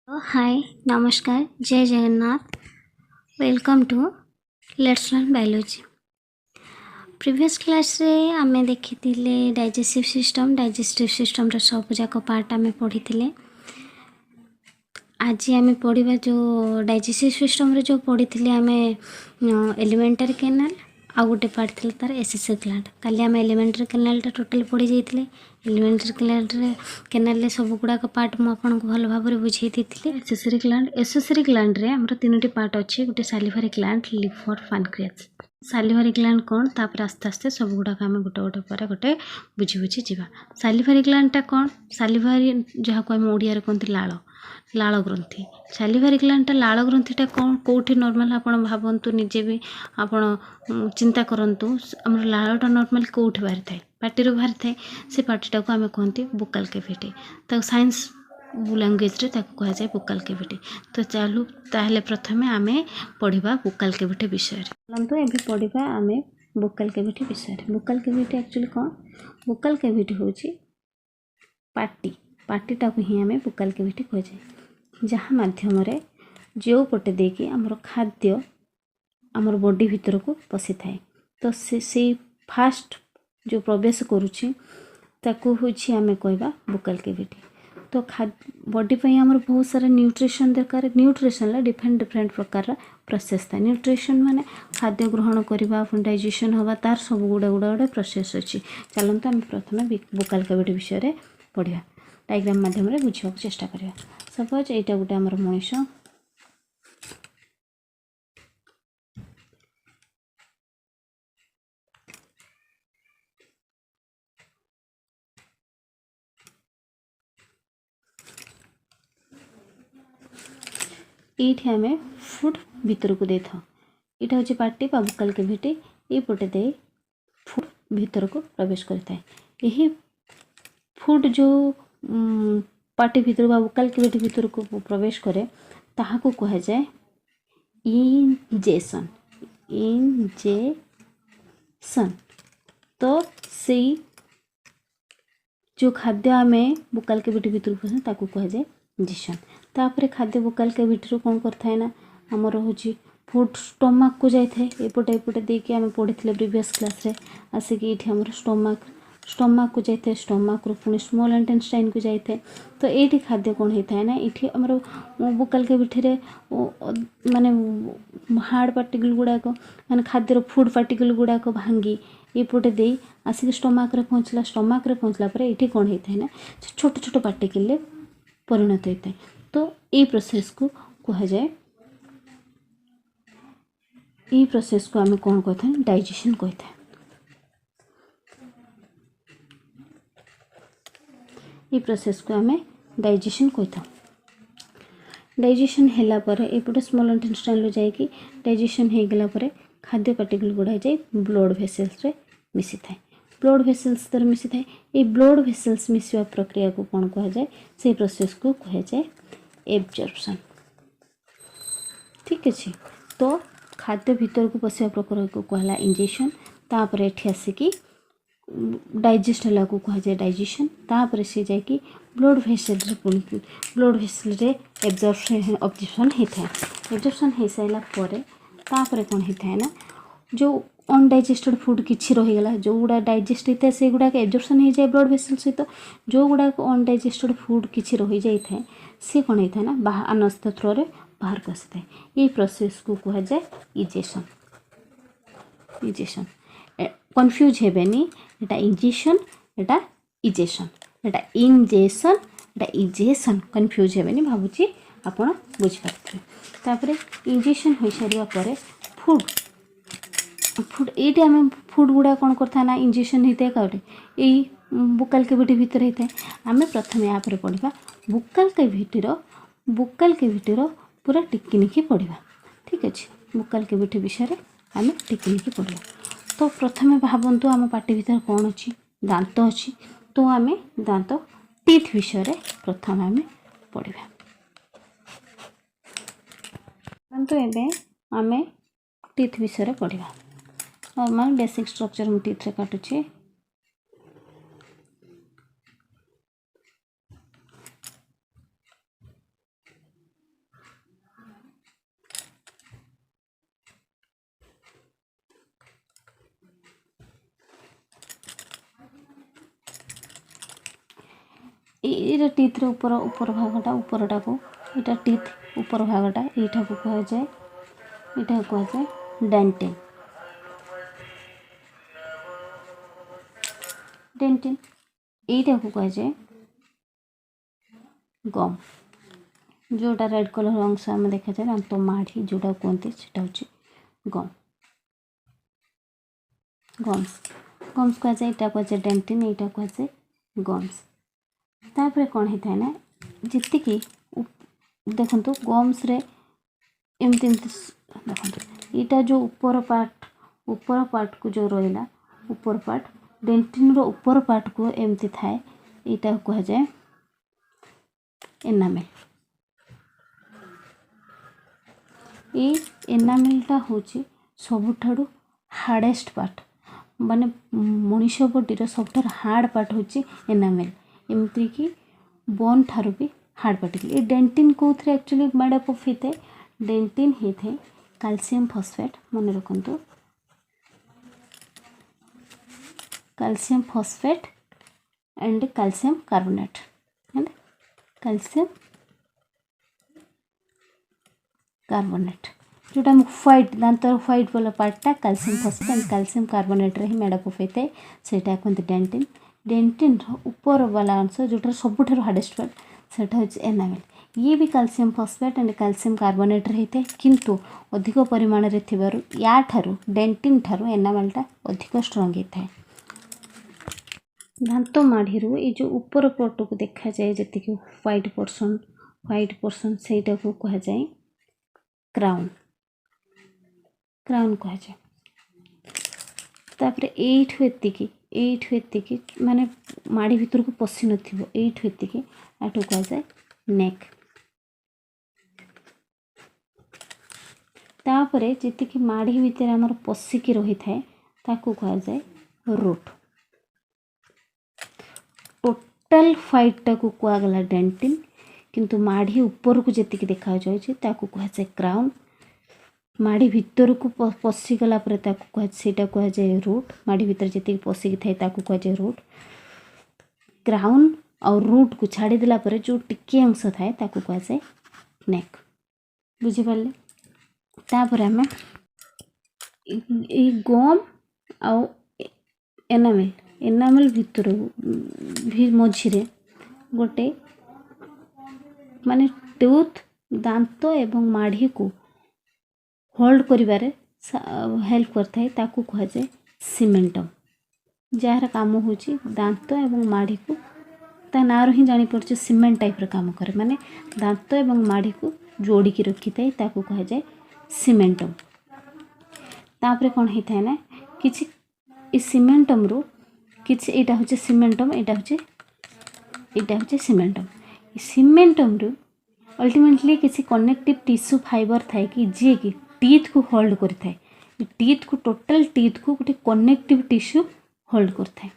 हाय नमस्कार जय Jagannath welcome to let's learn biology. Previous class रे आमे देखी डाइजेस्टिव सिस्टम रो सब जाक पार्ट आमे पढ़ी थिले। आज आमे पढ़िबा जो डाइजेस्टिव सिस्टम रे जो पढ़ी थिले आमे एलिमेंटरी कैनाल आ गोटे पार्ट थिले तार एसेसरी ग्लैंड। काली आमे एलिमेंटरी कैनाल टा टोटल पढ़ी जाइथिले। एलिमेंटरी कैनाल रे सब गुडाक पार्ट मु आपन को भल भाबरे बुझेई देथिले। एसेसरी ग्लैंड रे हमर तीनोटी पार्ट अछि। गोटे सालिवरी ग्लैंड, लिवर, पैनक्रियास। सालिवरी ग्लैंड कोन तापर आस्ते आस्ते सब गुडाक आमे गोटे गोटे पर गोटे बुझी बुझी जिबा। सालिवरी ग्लैंड टा कोन? सालिवरी जहा को हम ओडिया रे कोनती लाଳ ग्रंथि। सालिवरी ग्लैंड टा लाଳ ग्रंथिटा कौन कोठी नॉर्मल आपण भाबंतु निजे भी आपण चिंता करंतु हमर लाळटा नॉर्मल कोठी बाहर थाए पार्टी रो बाहर थाए से पार्टीटा को हमें कहंती बुक्कल कैविटी। तो साइंस लैंग्वेज रे ताको कहा जाय बुक्कल कैविटी। तो चालू ताहले प्रथमे आमे पढिबा बुक्कल कैविटी विषय रे। परंतु एबे पढिबा आमे बुक्कल कैविटी विषय रे। बुक्कल कैविटी एक्चुअली कोन? बुक्कल कैविटी होची पार्टीटा को ही आमे बुक्कल कैविटी कह जाय। जहाँ माध्यम रे जो पटे देकी हमर खाद्य हमर बॉडी भीतर को पसी थाए। तो से फास्ट जो प्रवेश करूची ताको होची आमे कहबा बुक्कल कैविटी। तो बॉडी पे हमर बहुत सारा न्यूट्रिशन दरकार। न्यूट्रिशन ला डिफरेंट प्रकार प्रोसेस था। न्यूट्रिशन माने खाद्य ग्रहण करबा डाइजेशन होबा तार सब गुडा प्रोसेस अछि। चलंतु हम प्रथमे बुक्कल कैविटी विषय रे पढिया। डायग्राम माध्यम रे बुझिबा चेष्टा करिया। सपोज एटा गुटे हमर मनुष्य ये आम फुड भीतर को दे था। यहाँ हूँ पार्टी बा बुक्कल कैविटी। ये पटे दे फुड भीतर को प्रवेश करता है। यही फुड जो पार्टी भीतर बा बुक्कल कैविटी भीतर को प्रवेश करे ताहा को कहा जाए इंजेक्शन। तो से जो खाद्य आमे बुक्कल कैविटी भीतर को ताको कहा जाए इंजेक्शन। तापर खाद्य बुक्कल कैविटी कौन करता है ना आमर हूँ फुड स्टमक को जाए। एपटे देके आम पढ़ी प्रीवियस क्लास रे आसिक ये आमर स्टमक को जाए। स्टमक रू पुणी स्मॉल इंटेस्टाइन को जाए। तो ये खाद्य कौन होता है ना ये आमर बुक्कल कैविटी रे माने हार्ड पार्टिकल गुड़ाक माने खाद्यर फुड पार्टिकल गुड़ाक भांगी एपटे दे आसिक स्टमक रे पहुँचला। स्टमक रे पहुँचला पर ये कौन होता है ना छोट छोट पार्टिकल परिणत होता है। तो ये प्रोसेस को कहा जाए ये प्रोसेस को आम कौन कहते हैं डाइजेशन कहते हैं। ये प्रोसेस को आम डाइजेशन कहते हैं। डाइजेशन हैला परे एपटे स्मॉल इंटेस्टाइन लो जाए कि डाइजेशन हो गला परे खाद्य पार्टिकल गुड़ा जाए ब्लड वेसल्स रे मिसी थाए। ब्लड वेसल्स तर मिसी थाए। ये ब्लड वेसल्स मिसवा प्रक्रिया को कौन कहा जाए से प्रोसेस को कहा जाए एब्जॉर्प्शन। ठीक अच्छे। तो खाद्य भीतर को पशिया प्रक्रिया को कहला इंजेक्शन। तापर एठी आसिकी डाइजेस्ट होला को कहा जाए डाइजेशन। तापर से जाए कि ब्लड वेसल रे ब्लड वेसल रे एब्जॉर्प्शन होता है। एब्जॉर्प्शन हो सारा पर तापर कौन होता है ना जो अनडाइजेस्टेड फूड किसी रहीगला जो गुड़ा डाइजेस्ट होता है से गुड़ाक एब्जॉर्प्शन हो जाए ब्लड वेसल सहित। जो गुड़ाक अनडाइजेस्टेड फूड किसी रही जाए सी कौन होता है ना बाहर अनस्थ थ्रो रे बाहर को आसी थाए। ये प्रोसेस को कहा जाए इजेक्शन। कन्फ्यूज हेबेनी एटा इंजेक्शन एटा इजेक्शन एटा इजेक्शन कन्फ्यूज हेबेनी भाबुची आपण बुझी पारथि। तापरे इंजेक्शन हो सारिया परे फूड ये आम फुड गुड़ा कौन करता ना इंजेक्शन होता है काउटे यही बुक्कल कैविटी भीतर होता है। आम प्रथम या पढ़ा बुक्कल कैविटी पूरा टिकिनिकी पढ़ा। ठीक अच्छे। बुक्कल कैविटी विषय आम टिकिनिकी पढ़ा। तो प्रथमे भावतु आम पार्टी भीतर कौन अच्छी दांत अच्छी। तो आम दांत टीथ विषय प्रथम आम पढ़ा। तो एबे आम टीथ विषय पढ़ा। नॉर्मल बेसिक स्ट्रक्चर मु टीथ रे काटुचे। ଏଇଟା ଟିଥ୍ର ଉପର ଭାଗଟା ଉପରଟାକୁ ଏଇଟା ଟିଥ୍ ଉପର ଭାଗଟା ଏଇଟାକୁ କୁହାଯାଏ ଡେଣ୍ଟିନ୍। ଡେଣ୍ଟିନ୍ ଏଇଟାକୁ କୁହାଯାଏ ଗମ୍। जोटा रेड कलर अंश आम देखा जाए दांत माढ़ी जोटा कहते हैं गम। गम्स गम्स कहुए यहाँ कहुए डेंटिन यहाँ कहुए गम्स। तापर कौन होता है ना जी देखु गम्स रे एमती देखो यहाँ जो ऊपर पार्ट को जो रहा ऊपर पार्ट डेंटिन रो ऊपर पार्ट को एमती थाए यहाँ कहुए एनामेल। ये एनामेलटा होची सबुठारु हार्डेस्ट पार्ट माने मनीष बॉडीर सबुठार हार्ड पार्ट होची एनामेल। एमती कि बोन ठारू भी हार्ड पार्टिकल। ये डेंटिन कौन एक्चुअली मेड अप ऑफ होते डेंटिन होते कैल्शियम फॉस्फेट मन रखु calcium phosphate and calcium carbonate and calcium carbonate जोटा व्हाइट दांत व्हाइट वाला पार्टा calcium phosphate and calcium carbonate रे ही मेड अप होता है सेटा कहते डेंटिन। डेंटिन ऊपर वाला अंश जोटा सबुठार हार्डेस्ट पार्ट सेटा होची एनामेल। ये भी calcium phosphate and calcium carbonate रे होता है किंतु अधिक परिमाण रे थिबारु या ठारू डेंटिन ठारू एनामेलटा अधिक स्ट्रांग होता है। दांत माढ़ी ये जो ऊपर पट को देखा जाए जी व्हाइट पोर्शन सेटा को कहा जाए क्राउन। क्राउन कहा जाए। तापर एतिकी माने माड़ी भीतर को पशि नथिबो एतिकी आठो कहा जाए नेक। तापरे जेतिकी माड़ी भीतर हमर पशिकी रही थाए ताको कहा जाए रूट। टोटल फाइटटा को कुआगला डेंटिन किंतु माढ़ी ऊपर को जी देखा जाए कहुए क्राउन। माढ़ी भीतर को पशिगला कहुए कहुए रूट। माढ़ी भीतर जी पशिकी थाए कहुए रूट। क्राउन और रूट को छाड़देला जो टिके अंश थाए कहुए नेक। बुझिपारे तापर आम गम आउ एनामेल भीतर भी मझिरे गोटे माने टूथ दांत एवं माढ़ी को होल्ड करिबारे हेल्प करता है ताकू कहा जाए सीमेंटम। जार काम होची दांत एवं माढ़ी को ता नार ही जानी पड़छ सीमेंट टाइप रे काम करे माने दांत एवं माढ़ी को जोड़ी की रखी थाए ताकू कहा जाए सीमेंटम। तापरे कौन होता है ना किछि ई सीमेंटम रो किछि एटा होचे सीमेंटम एटा होचे सीमेंटम। सीमेंटम रो अल्टीमेटली किसी कनेक्टिव टिश्यू फाइबर थाए कि जी कि टीथ को होल्ड करता है। टीथ को टोटल टीथ को गोटे कनेक्टिव टिश्यू होल्ड करता है।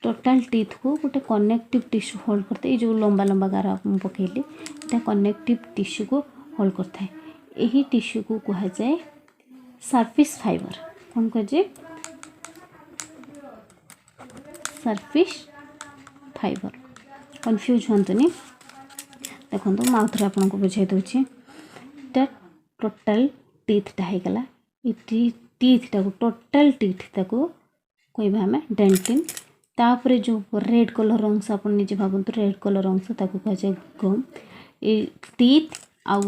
टोटल टीथ को गोटे कनेक्टिव टिश्यू होल्ड करता है। जो लंबा लंबा गार पकेली ये कनेक्टिव टिश्यू को होल्ड करता है। यही टिश्यू को कहा जाए सरफेस फाइबर। कौन कहे सरफेस फाइबर। कन्फ्यूज हतनी देखो माउथ रे आपन को बुझाई दूची टोटल टीथटा होगला टीथटा को टोटल टीथटा को कहवा आम डेंटिन। तापर जो रेड कलर अंश आप निजे भावतु रेड कलर अंश ताको कह जाए गम। ये टीथ आउ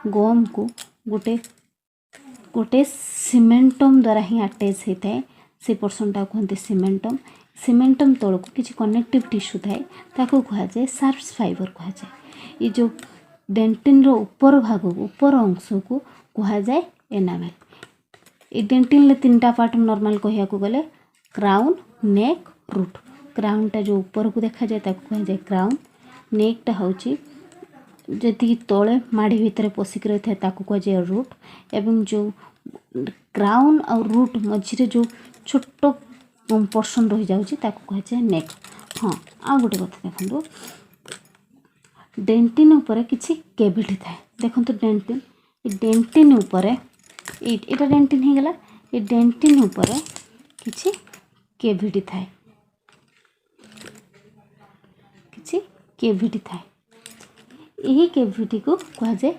गम को गोटे गोटे सीमेंटम द्वारा ही अटैच होता है। से पर्सनटा कहते सीमेंटम। सीमेंटम तौक किसी कनेक्टिव टिश्यू थाए ताको कह जाए सर्फेस फाइबर कह जाए। ये जो डेंटिन रो ऊपर भाग ऊपर अंश को कह जाए एनामेल। ये डेंटिन ले तीनटा पार्ट नॉर्मल कहिया को गले क्राउन नेक रूट। क्राउनटा जो ऊपर को देखा जाए ताको कह जाए क्राउन। नेकटा होची जति तले माड़ी भीतर पशिक रही था ताको कह जाए रूट। एवं जो क्राउन और रूट मझिरे जो छोट पोर्शन रही जाउची ताको कह जाए नेक। हाँ आ गोटे कथा देखो डेंटिन ऊपर किसी कैविटी थाए। देखो डेंटिन डेंटिन ऊपर एटा डेंटिन हो गला। ये डेंटिन ऊपर किसी कैविटी थाए किसी केविटी थाए यही केविटी को कह जाए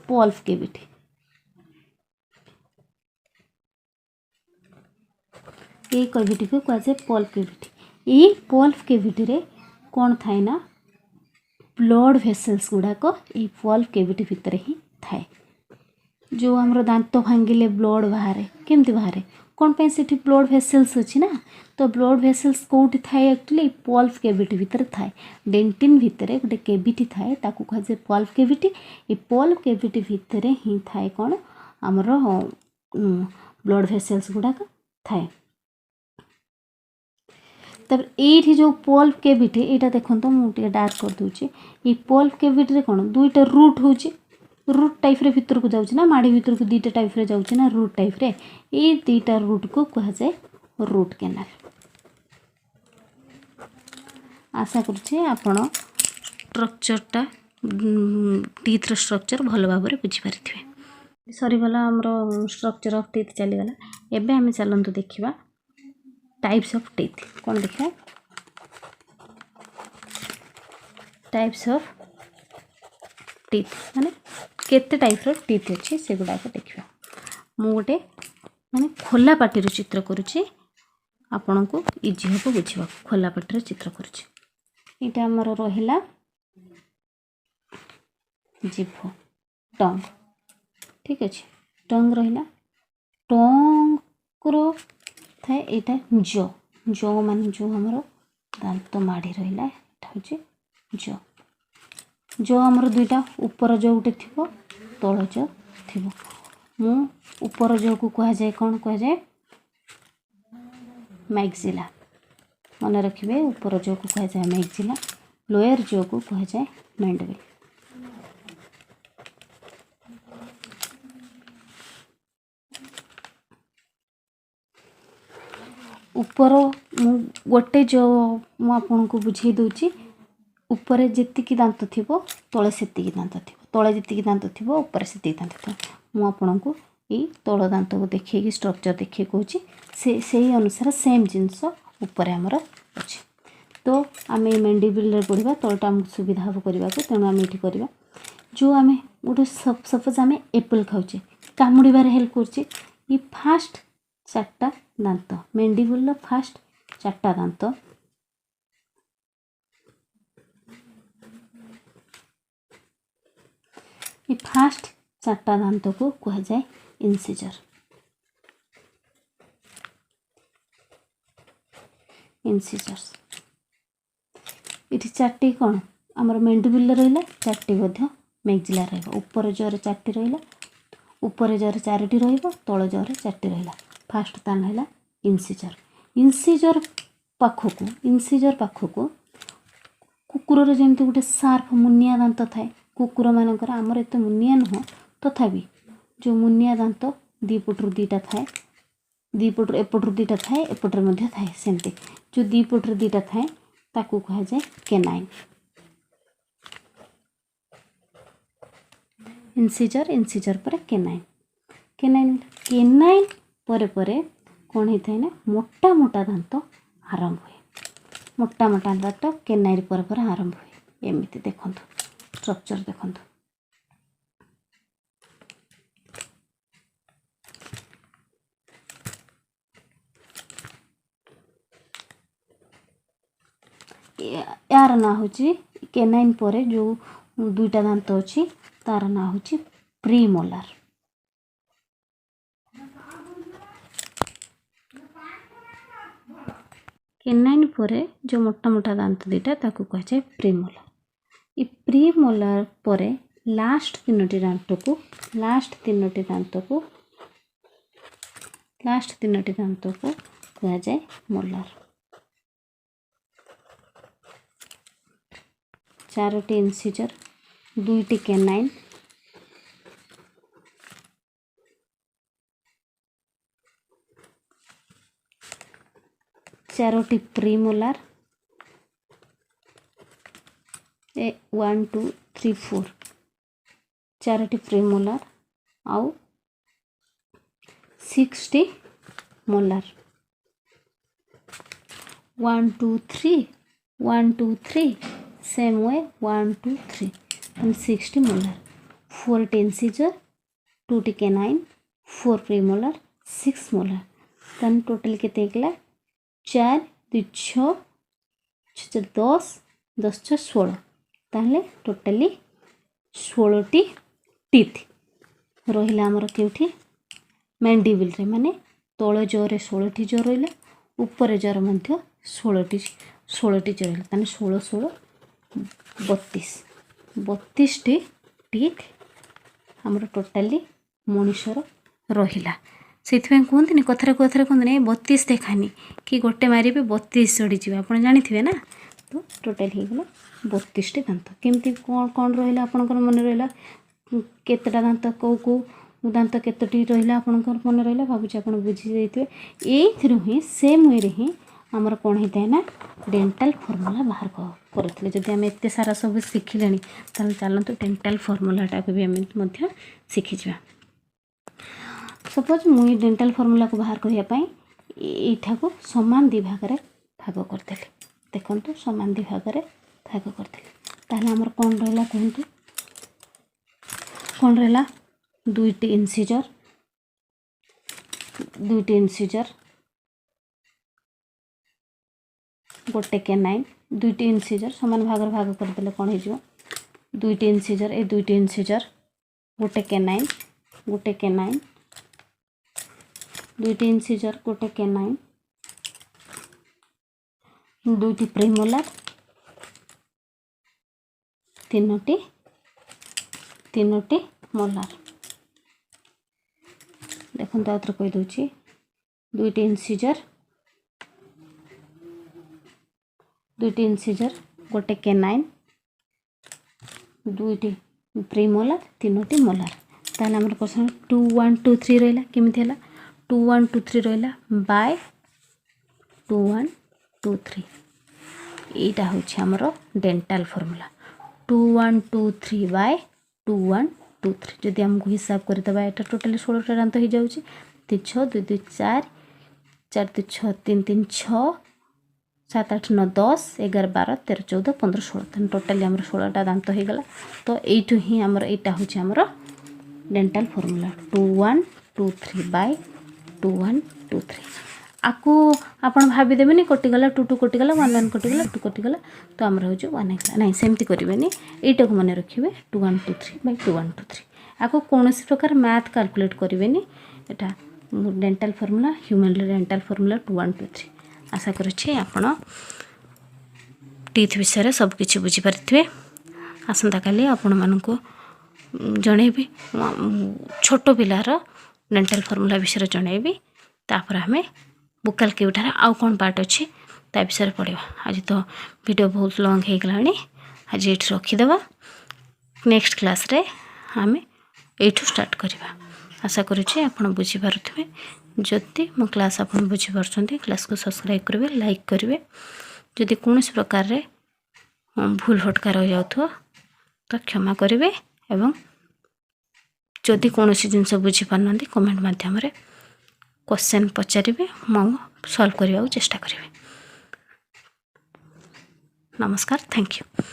पल्प केविटी ये केविटी को कह जाए पल्प केविटी यही पल्प केविटी रे कौन थाए ना ब्लड वेसल्स गुड़ाक ये पल्प केविटी भितर ही थाए जो आमर दांत भांगिले ब्लड बाहर केमती बाहर कौन पे से ब्लड वेसल्स अच्छी ना तो ब्लड वेसल्स कौटी थाए एक्चुअली पल्प केविटी भितर थाए डेंटिन भितर गोटे केविटी थाए ताकू कह जाए पल्प केविटी ये पल्प केविटी भितर ही थाए कौन आमर ब्लड वेसल्स गुड़ाक थाए तब ये जो पल्प केविटी यहाँ देखो तो मुझे डार्क कर दूची ये पल्प केविटी कौन दुईटा रूट होची रूट टाइप रे भितर को जाऊँ ना माड़ी भितर को दुईटा टाइप रे जाऊँ ना रूट टाइप रे ये दुईटा रूट को कह जाए रूट केनाल आशा करुचे आपण स्ट्रक्चरटा टीथ स्ट्रक्चर भल भाव में बुझीपारे सरीगला आमर स्ट्रक्चर ऑफ टीथ चलीगला एबे आम चलतु देखा टाइप्स ऑफ टीथ कौन देखा टाइप्स ऑफ टीथ माने केते टाइप रो टीथ अच्छे से गुड़ाक देखा मु गोटे माने खोला पाटी चित्र करुच्ची आपण को इजी हम बुझा खोला पाटी चित्र करुच्ची यहाँ आमर रहा जीभ टंग ठीक अच्छे टंग रहा टंग रो थाए यहाँ जो मान जो आमर दांत माड़ी रहा हूँ जो आमर दुईटा ऊपर जो गोटे थी तल जो थी मु ऊपर जो को कह जाए कौन कह जाए मैक्सिला मन रखिए ऊपर जो को कह जाए मैक्सिला लोअर जो को कह जाए मैंडिबल ऊपर मु गोटे जो मु आपन को बुझे दूची ऊपर जेतिकी दांत थिबो तळे सेतिकी दांत थिबो तळे जेतिकी दांत थिबो ऊपर सेतिकी दांत थिबो मु आपन को ई तळ दांत को देखिए कि स्ट्रक्चर देखिए कहूँ से अनुसार सेम जिनस ऊपर आमर अच्छे तो आम मैंडिबल पढ़ा तलटा आमको सुविधा हम करने को तेणु आम ये करवा जो आम गोटे सपोज आम एप्पल खाऊे कामुड़ार हेल्प कर फास्ट चार्टा दांत मैंडिबल फास्ट चार्टा दांत ये फास्ट चार्टा दांत को कह जाए इनसिजर इनसिजर्स ये चार्टी कौन आमर मेंडिबल रहा चार्टी मैक्सिला रहा ऊपर जर चार्टी रहा ऊपर जर चारोटी तल जर चार्टी रहा फास्ट तान है इनसिजर इनसिजर पाखक कुकुर जमी गोटे सार्प मुनिया दांत थाए कुकुर मानकर आमर एत मुनिया नुह तथापि जो मुनिया दांत दीपटू दीटा थाए दीपटू एपटू दीटा थाए एपटे थाए सेमती जो दीपटू दीटा थाए ताकू कह जाए केनाइन इनसिजर इनसिजर पर केनाइन केनाइन केनाइन परे परे कौन होता है ना मोटा मोटा दांत आरंभ हुए मोटा मोटा दांत केनाइन पर पर आरंभ हुए एमती देखो स्ट्रक्चर देखो यार ना हूँ केनाइन पर जो दुईटा दांत अच्छी तार ना हूँ प्रीमोलार केनाइन पर जो मोटा मोटा दांत दुईटा ताकू कह जाए प्रीमोलार ये प्रीमोलार पर लास्ट तीनोटी दांत को कह जाए मोलार चारोटी इनसिजर दुईटी केनाइन चारोटी प्रीमोलार 1 2 3 4 चारोटी प्रीमोलार आउ 6 molar 1 2 3 1 2 3 same way 1 2 3 then 60 molar 4 10 2 टी canine 4 premolar 6 molar then total केते गला 4 2 6 6 10 10 6 16 ताहले टोटली 16 टी टीथ रहिला हमर केउठी मैंडिबल रे माने तळ जोरे 16 टी जो रहिला ऊपर जोर मध्य 16 टी जो रहिला ताने 16 16 32 32 टी टीथ हमर टोटली मनुष्यर रहिला से कहते कथार कथार कहते 32 देखानी कि गोटे मारे 32 चढ़ी जाए आप जानी ना तो टोटाल होगा 32 टी दांत केमती कौन कौन रहा आपंकर मन रहा केतटा दांत कौ कौ दांत केतोटी रहा आपंकर मन रहा भावुँ आप बुझी जाइए ये सेम वे ही आमर कौन होता है ना डेंटाल फर्मुला बाहर करूँ जदि आम एत सारा सब शिखिले ताल चलते डेंटाल फर्मुलाटा को भी आम शिखिजा सपोज मुई डेंटाल फर्मुला को बाहर करने यहाँ को समान दि भाग में भाग करदेली देखो समान दि भाग में भाग करदेली ताहले आमर कौन रहा कहतु कौन रहा दुईटी इनसिजर गोटे कैनाइन दुईटी इनसिजर समान भाग में भाग करदे कौन हो दुईटी इनसिजर ए दुईटी इनसिजर गोटे कैनाइन दुईटी इनसिजर गोटे कैनाइन दुईटी प्रीमोलर तीनोटी मोलार देखो आउथरे कहीदे दुईटी इनसिजर गोटे कैनाइन दुईटी प्रीमोलर तीनोटी मोलार ताहले हमर क्वेश्चन 2 1 2 3 रहिला केमिति हला 2 1 2 3 रहिला बाय 2 1 2 3 एटा होछि हमर डेंटाल फार्मूला 2 1 2 3 बाय 2 1 2 3 जदि हमको हिसाब कर दबा एटा टोटली 16 टा दांत हो जाउछि 3 6 2 2 4 4 2 6 3 3 6 7 8 9 10 11 12 13 14 15 16 टोटली हमर 16 टा दांत हो गला तो एठु ही हमर एटा होछि हमर डेंटाल फार्मूला 2 1 2 3 बाय 2 1 2 3 आपको आपण भाभी देबेनी कटिगला 2 2 कटिगला 1 1 कटिगला 2 कटिगला तो आमर हो 1 होगा ना सेमती करेंगे यहीटा को मन रखिए 2 1 2 3 बाय 2 1 2 3 आपको कौन प्रकार मैथ कैलकुलेट करेंगे एटा डेंटाल फार्मूला ह्यूमन डेंटाल फार्मूला 2 1 2 3 आशा करुच्छे आपण टीथ विषय सबकि बुझीपारे आसंता काली आपण मानक जनइबी छोट पिलार डेंटाल फार्मूला विषय जनइबी तापर हमें बुकाल केउठार आउ कौन पार्ट अच्छी ता विषय पढ़ा आज तो वीडियो बहुत लॉन्ग हो गलानी आज ये रखीदे नेक्स्ट क्लास रे आम ये स्टार्ट करवा आशा करुच्छे आपड़ बुझीपारे जदि मो क्लास आप बुझीपार क्लास को सब्सक्राइब करेंगे लाइक करेंगे जदि कौन प्रकार रे भूल भटका रही जाऊ तो क्षमा करेंगे एवं जदि कौन जिनस बुझीपार ना कमेंट मध्यम क्वेश्चन पचारे मु सॉल्व करने चेष्टा करेंगे। नमस्कार, थैंक यू।